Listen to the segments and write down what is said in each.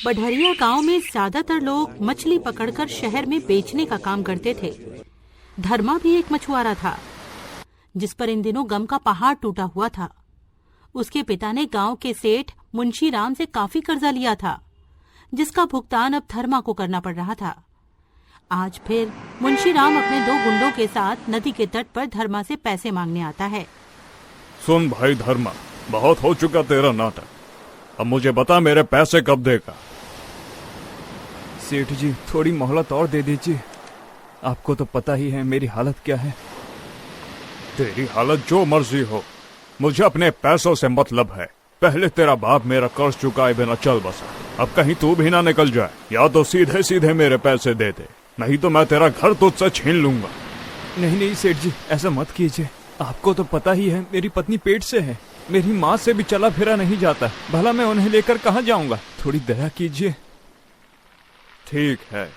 बढ़रिया गांव में ज्यादातर लोग मछली पकड़कर शहर में बेचने का काम करते थे। धर्मा भी एक मछुआरा था, जिस पर इन दिनों गम का पहाड़ टूटा हुआ था। उसके पिता ने गांव के सेठ मुंशी राम से काफी कर्जा लिया था, जिसका भुगतान अब धर्मा को करना पड़ रहा था। आज फिर मुंशी राम अपने 2 गुंडों के साथ नदी के तट पर धर्मा से पैसे मांगने आता है। सुन भाई धर्मा, बहुत हो चुका तेरा नाटक। अब मुझे बता, मेरे पैसे कब देगा? सेठ जी, थोड़ी मोहलत और दे दीजिए। आपको तो पता ही है मेरी हालत क्या है। तेरी हालत जो मर्जी हो, मुझे अपने पैसों से मतलब है। पहले तेरा बाप मेरा कर्ज चुकाए बिना चल बसा, अब कहीं तू भी ना निकल जाए। या तो सीधे सीधे मेरे पैसे दे दे, नहीं तो मैं तेरा घर तुझसे छीन लूंगा। नहीं सेठ जी, ऐसा मत कीजिए। आपको तो पता ही है मेरी पत्नी पेट से है, मेरी माँ से भी चला फिरा नहीं जाता। भला मैं उन्हें लेकर कहाँ जाऊंगा? थोड़ी दया कीजिए। ठीक है,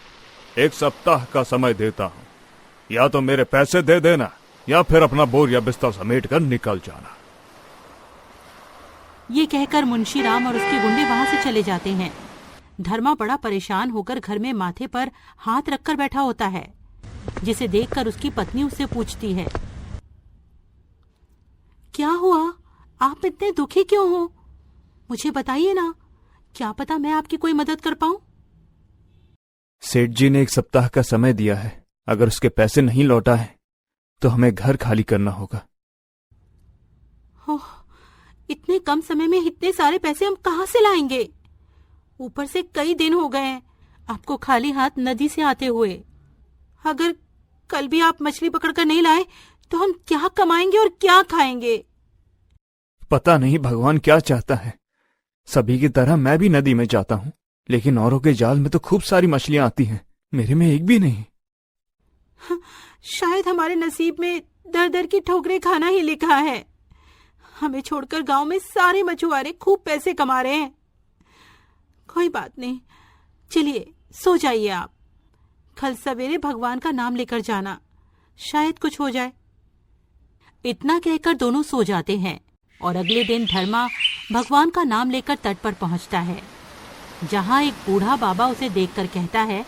1 सप्ताह का समय देता हूँ। या तो मेरे पैसे दे देना, या फिर अपना बोरिया बिस्तर समेट कर निकल जाना। ये कहकर मुंशी राम और उसके गुंडे वहां से चले जाते हैं। धर्मा बड़ा परेशान होकर घर में माथे पर हाथ रखकर बैठा होता है, जिसे देखकर उसकी पत्नी उससे पूछती है, क्या हुआ? आप इतने दुखी क्यों हो? मुझे बताइए ना, क्या पता मैं आपकी कोई मदद कर पाऊं। सेठ जी ने 1 सप्ताह का समय दिया है। अगर उसके पैसे नहीं लौटा है तो हमें घर खाली करना होगा। इतने कम समय में इतने सारे पैसे हम कहां से लाएंगे? ऊपर से कई दिन हो गए हैं आपको खाली हाथ नदी से आते हुए। अगर कल भी आप मछली पकड़कर नहीं लाए तो हम क्या कमाएंगे और क्या खाएंगे? पता नहीं भगवान क्या चाहता है। सभी की तरह मैं भी नदी में जाता हूँ, लेकिन औरों के जाल में तो खूब सारी मछलियां आती हैं, मेरे में एक भी नहीं। शायद हमारे नसीब में दर दर की ठोकरें खाना ही लिखा है। हमें छोड़कर गांव में सारे मछुआरे खूब पैसे कमा रहे हैं। कोई बात नहीं, चलिए सो जाइए आप। कल सवेरे भगवान का नाम लेकर जाना, शायद कुछ हो जाए। इतना कहकर दोनों सो जाते हैं और अगले दिन धर्मा भगवान का नाम लेकर तट पर पहुंचता है, जहां एक बूढ़ा बाबा उसे देखकर कहता है,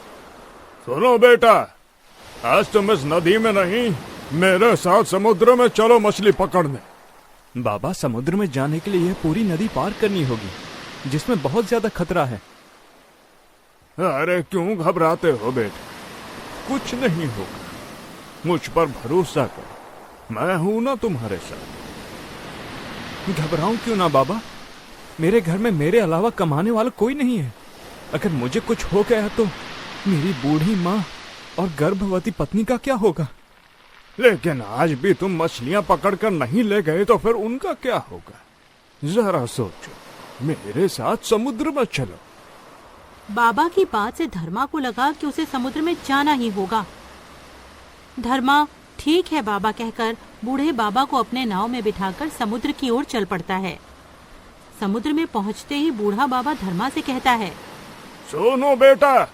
सुनो बेटा, आज तुम इस नदी में नहीं, मेरे साथ समुद्र में चलो मछली पकड़ने। बाबा, समुद्र में जाने के लिए यह पूरी नदी पार करनी होगी, जिसमें बहुत ज्यादा खतरा है। अरे क्यों घबराते हो बेटा, कुछ नहीं होगा। मुझ पर भरोसा कर, मैं हूं ना तुम्हारे साथ। घबराऊं क्यों ना बाबा, मेरे घर में मेरे अलावा कमाने वाला कोई नहीं है। अगर मुझे कुछ हो गया तो मेरी बूढ़ी माँ और गर्भवती पत्नी का क्या होगा? लेकिन आज भी तुम मछलियां पकड़कर नहीं ले गए तो फिर उनका क्या होगा? जरा सोचो, मेरे साथ समुद्र में चलो। बाबा की बात से धर्मा को लगा कि उसे समुद्र में जाना ही होगा। धर्मा ठीक है बाबा कहकर बूढ़े बाबा को अपने नाव में बिठाकर समुद्र की ओर चल पड़ता है। समुद्र में पहुंचते ही बूढ़ा बाबा धर्मा से कहता है, सुनो बेटा,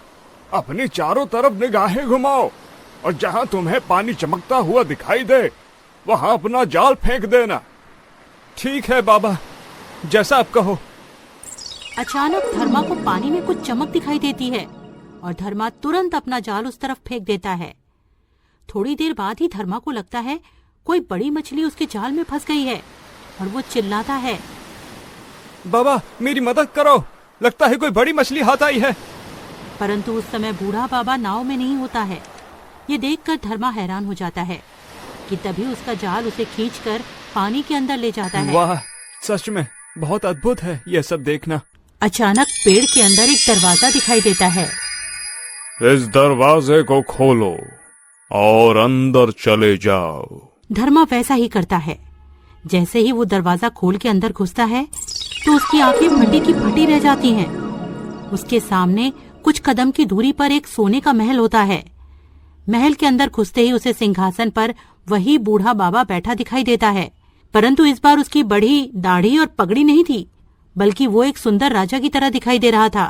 अपनी चारों तरफ निगाहें घुमाओ और जहां तुम्हें पानी चमकता हुआ दिखाई दे वहां अपना जाल फेंक देना। ठीक है बाबा, जैसा आप कहो। अचानक धर्मा को पानी में कुछ चमक दिखाई देती है और धर्मा तुरंत अपना जाल उस तरफ फेंक देता है। थोड़ी देर बाद ही धर्मा को लगता है कोई बड़ी मछली उसके जाल में फंस गई है और वो चिल्लाता है, बाबा मेरी मदद करो, लगता है कोई बड़ी मछली हाथ आई है। परंतु उस समय बूढ़ा बाबा नाव में नहीं होता है। ये देखकर धर्मा हैरान हो जाता है कि तभी उसका जाल उसे खींचकर पानी के अंदर ले जाता है। वाह, सच में बहुत अद्भुत है यह सब देखना। अचानक पेड़ के अंदर एक दरवाजा दिखाई देता है। इस दरवाजे को खोलो और अंदर चले जाओ। धर्मा वैसा ही करता है। जैसे ही वो दरवाजा खोल के अंदर घुसता है तो उसकी आंखें फटी की फटी रह जाती हैं। उसके सामने कुछ कदम की दूरी पर एक सोने का महल होता है। महल के अंदर घुसते ही उसे सिंहासन पर वही बूढ़ा बाबा बैठा दिखाई देता है, परंतु इस बार उसकी बड़ी दाढ़ी और पगड़ी नहीं थी, बल्कि वो एक सुंदर राजा की तरह दिखाई दे रहा था।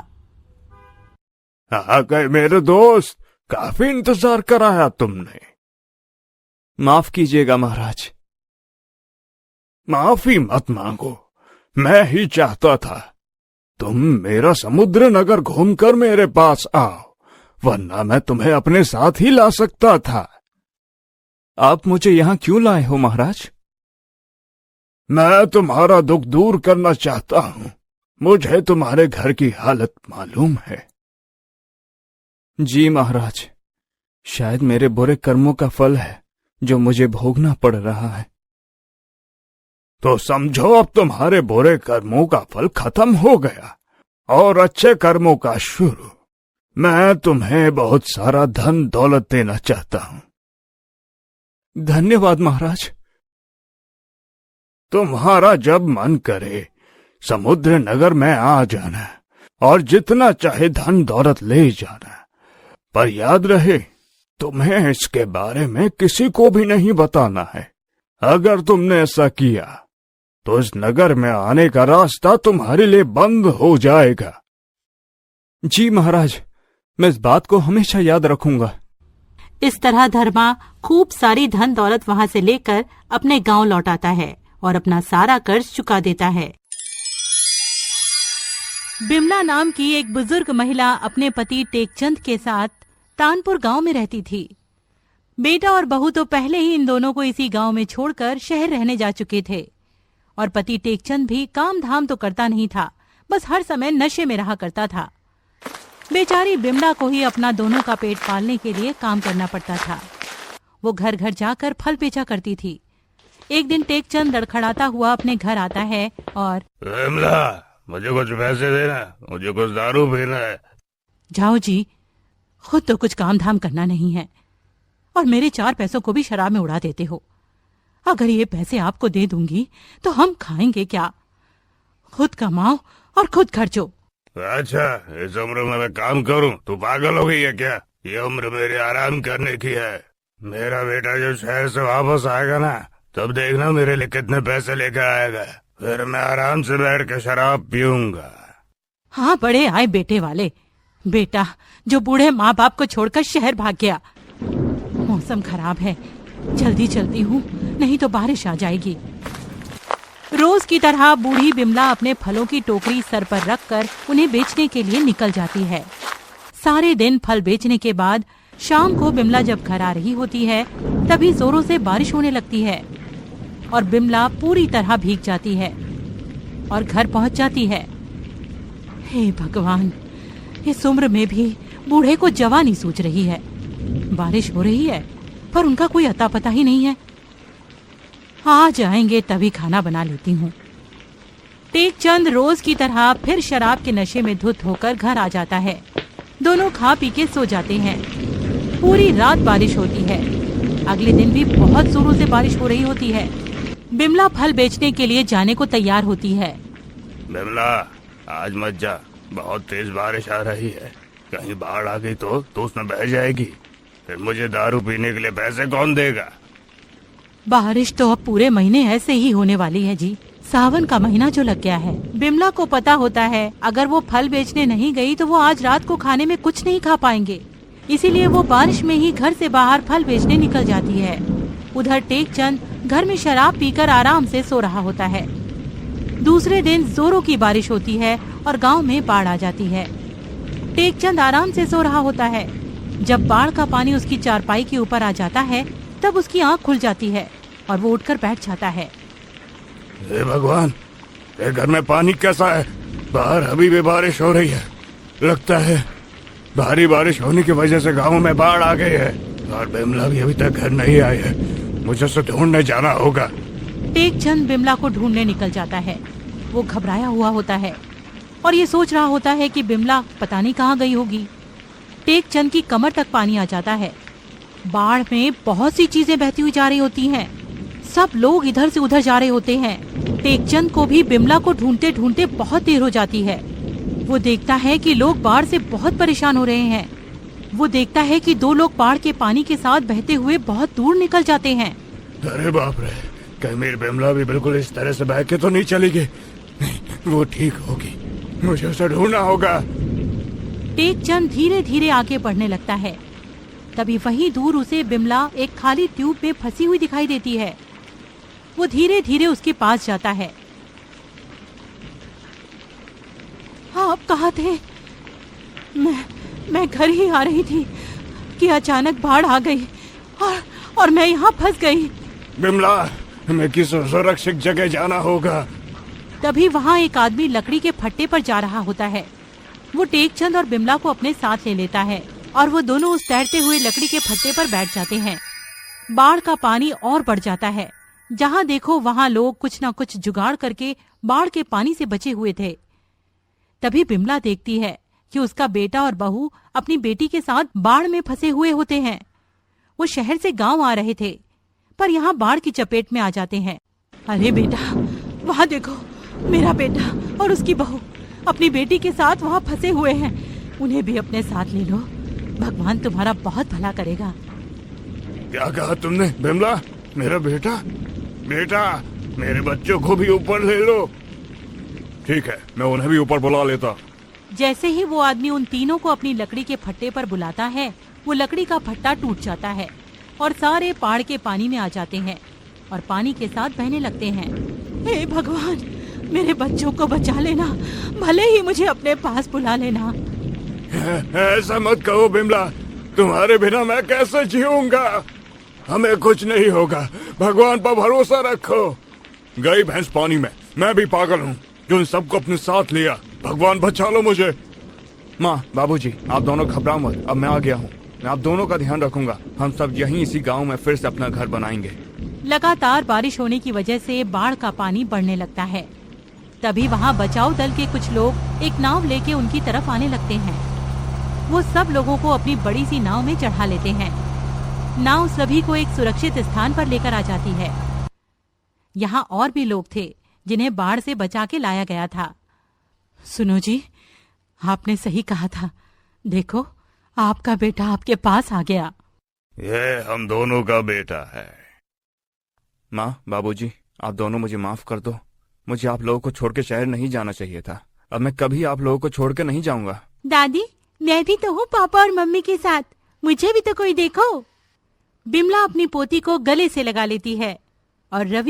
आ गए मेरे दोस्त, काफी इंतजार कराया तुमने। माफ कीजिएगा महाराज। माफी मत मांगो, मैं ही चाहता था तुम मेरा समुद्र नगर घूमकर मेरे पास आओ, वरना मैं तुम्हें अपने साथ ही ला सकता था। आप मुझे यहाँ क्यों लाए हो महाराज? मैं तुम्हारा दुख दूर करना चाहता हूँ। मुझे तुम्हारे घर की हालत मालूम है। जी महाराज, शायद मेरे बुरे कर्मों का फल है जो मुझे भोगना पड़ रहा है। तो समझो अब तुम्हारे बुरे कर्मों का फल खत्म हो गया और अच्छे कर्मों का शुरू। मैं तुम्हें बहुत सारा धन दौलत देना चाहता हूँ। धन्यवाद महाराज। तुम्हारा जब मन करे समुद्र नगर में आ जाना और जितना चाहे धन दौलत ले जाना, पर याद रहे तुम्हें इसके बारे में किसी को भी नहीं बताना है। अगर तुमने ऐसा किया तो इस नगर में आने का रास्ता तुम्हारे लिए बंद हो जाएगा। जी महाराज, मैं इस बात को हमेशा याद रखूंगा। इस तरह धर्मा खूब सारी धन दौलत वहां से लेकर अपने गांव लौट आता है और अपना सारा कर्ज चुका देता है। बिमला नाम की एक बुजुर्ग महिला अपने पति टेकचंद के साथ तानपुर गांव में रहती थी। बेटा और बहू तो पहले ही इन दोनों को इसी गांव में छोड़कर शहर रहने जा चुके थे और पति टेकचंद भी काम धाम तो करता नहीं था, बस हर समय नशे में रहा करता था। बेचारी बिमला को ही अपना दोनों का पेट पालने के लिए काम करना पड़ता था। वो घर घर जाकर फल बेचा करती थी। एक दिन टेकचंद लड़खड़ाता हुआ अपने घर आता है और बिमला, मुझे कुछ पैसे देना, मुझे कुछ दारू पीना है। जाओ जी, खुद तो कुछ काम धाम करना नहीं है और मेरे 4 पैसों को भी शराब में उड़ा देते हो। अगर ये पैसे आपको दे दूंगी तो हम खाएंगे क्या? खुद कमाओ और खुद खर्चो। अच्छा, इस उम्र में मैं काम करूं? तू पागल हो गई है क्या? ये उम्र मेरे आराम करने की है। मेरा बेटा जब शहर से वापस आएगा ना, तब देखना मेरे लिए कितने पैसे लेकर आएगा। फिर मैं आराम से बैठ के शराब पीऊंगा। हाँ, बड़े आए बेटे वाले। बेटा जो बूढ़े माँ बाप को छोड़कर शहर भाग गया। मौसम खराब है, जल्दी चलती हूँ, नहीं तो बारिश आ जाएगी। रोज की तरह बूढ़ी बिमला अपने फलों की टोकरी सर पर रखकर उन्हें बेचने के लिए निकल जाती है। सारे दिन फल बेचने के बाद शाम को बिमला जब घर आ रही होती है, तभी जोरों से बारिश होने लगती है और बिमला पूरी तरह भीग जाती है और घर पहुंच जाती है। हे भगवान, इस उम्र में भी बूढ़े को जवानी सूझ रही है। बारिश हो रही है पर उनका कोई अता पता ही नहीं है। आ जाएंगे तभी खाना बना लेती हूँ। टेकचंद रोज की तरह फिर शराब के नशे में धुत होकर घर आ जाता है। दोनों खा पी के सो जाते हैं। पूरी रात बारिश होती है। अगले दिन भी बहुत जोरों से बारिश हो रही होती है। बिमला फल बेचने के लिए जाने को तैयार होती है। बिमला, आज मत जा, बहुत तेज बारिश आ रही है। कहीं बाढ़ आ गई तो उसमें बह जाएगी। फिर मुझे दारू पीने के लिए पैसे कौन देगा? बारिश तो अब पूरे महीने ऐसे ही होने वाली है जी। सावन का महीना जो लग गया है। बिमला को पता होता है अगर वो फल बेचने नहीं गई तो वो आज रात को खाने में कुछ नहीं खा पाएंगे, इसीलिए वो बारिश में ही घर से बाहर फल बेचने निकल जाती है। उधर टेकचंद घर में शराब पीकर आराम से सो रहा होता है। दूसरे दिन जोरों की बारिश होती है और गांव में बाढ़ आ जाती है। टेकचंद आराम से सो रहा होता है। जब बाढ़ का पानी उसकी चारपाई के ऊपर आ जाता है, तब उसकी आंख खुल जाती है और वो उठकर बैठ जाता है। हे भगवान, ये घर में पानी कैसा है? बाहर अभी भी बारिश हो रही है। लगता है भारी बारिश होने की वजह से गांव में बाढ़ आ गई है और बिमला भी अभी तक घर नहीं आई है। मुझे उसे ढूंढने जाना होगा। टेकचंद बिमला को ढूंढने निकल जाता है। वो घबराया हुआ होता है और ये सोच रहा होता है कि बिमला पता नहीं कहाँ गई होगी। टेकचंद की कमर तक पानी आ जाता है। बाढ़ में बहुत सी चीजें बहती हुई जा रही होती हैं। सब लोग इधर से उधर जा रहे होते हैं। टेकचंद को भी बिमला को ढूंढते ढूंढते बहुत देर हो जाती है। वो देखता है कि लोग बाढ़ से बहुत परेशान हो रहे हैं। वो देखता है कि 2 लोग बाढ़ के पानी के साथ बहते हुए बहुत दूर निकल जाते हैं। अरे बाप रे, कहीं मेरी बिमला भी बिल्कुल इस तरह से बह के तो नहीं चली गई? नहीं, वो ठीक होगी। मुझे उसे ढूंढना होगा। टेकचंद धीरे धीरे आगे बढ़ने लगता है। तभी वहीं दूर उसे बिमला एक खाली ट्यूब में फंसी हुई दिखाई देती है। वो धीरे धीरे उसके पास जाता है। आप कहाँ थे? मैं घर ही आ रही थी कि अचानक बाढ़ आ गई और मैं यहाँ फंस गई। बिमला, हमें किसी सुरक्षित जगह जाना होगा। तभी वहाँ एक आदमी लकड़ी के फट्टे पर जा रहा होता है। वो टेकचंद और बिमला को अपने साथ ले लेता है और वो दोनों उस तैरते हुए लकड़ी के फट्टे पर बैठ जाते हैं। बाढ़ का पानी और बढ़ जाता है। जहाँ देखो वहाँ लोग कुछ न कुछ जुगाड़ करके बाढ़ के पानी से बचे हुए थे। तभी बिमला देखती है कि उसका बेटा और बहू अपनी बेटी के साथ बाढ़ में फंसे हुए होते हैं। वो शहर से गांव आ रहे थे पर यहाँ बाढ़ की चपेट में आ जाते हैं। अरे बेटा, वहाँ देखो, मेरा बेटा और उसकी बहू अपनी बेटी के साथ वहाँ फंसे हुए हैं। उन्हें भी अपने साथ ले लो, भगवान तुम्हारा बहुत भला करेगा। क्या कहा तुमने बिमला? मेरा बेटा? बेटा, मेरे बच्चों को भी ऊपर ले लो। ठीक है, मैं उन्हें भी ऊपर बुला लेता। जैसे ही वो आदमी उन तीनों को अपनी लकड़ी के फट्टे पर बुलाता है, वो लकड़ी का फट्टा टूट जाता है और सारे पहाड़ के पानी में आ जाते हैं और पानी के साथ बहने लगते हैं। हे भगवान, मेरे बच्चों को बचा लेना, भले ही मुझे अपने पास बुला लेना। ऐसा मत कहो बिमला, तुम्हारे बिना मैं कैसे जीऊंगा? हमें कुछ नहीं होगा, भगवान पर भरोसा रखो। गई भैंस पानी में, मैं भी पागल हूँ जो इन सबको अपने साथ लिया। भगवान बचा लो मुझे। माँ, बाबूजी, आप दोनों घबराओ मत। अब मैं आ गया हूँ। मैं आप दोनों का ध्यान रखूंगा। हम सब यहीं इसी गांव में फिर से अपना घर बनाएंगे। लगातार बारिश होने की वजह से बाढ़ का पानी बढ़ने लगता है। तभी वहाँ बचाव दल के कुछ लोग एक नाव लेके उनकी तरफ आने लगते हैं। वो सब लोगों को अपनी बड़ी सी नाव में चढ़ा लेते हैं। नाव सभी को एक सुरक्षित स्थान पर लेकर आ जाती है। यहाँ और भी लोग थे जिन्हें बाढ़ से बचा के लाया गया था। सुनो जी, आपने सही कहा था। देखो, आपका बेटा आपके पास आ गया। ये हम दोनों का बेटा है। माँ, बाबूजी, आप दोनों मुझे माफ कर दो। मुझे आप लोगों को छोड़ के शहर नहीं जाना चाहिए था। अब मैं कभी आप लोगों को छोड़ के नहीं जाऊंगा। दादी, मैं भी तो हूँ पापा और मम्मी के साथ, मुझे भी तो कोई देखो। बिमला अपनी पोती को गले से लगा लेती है और रवि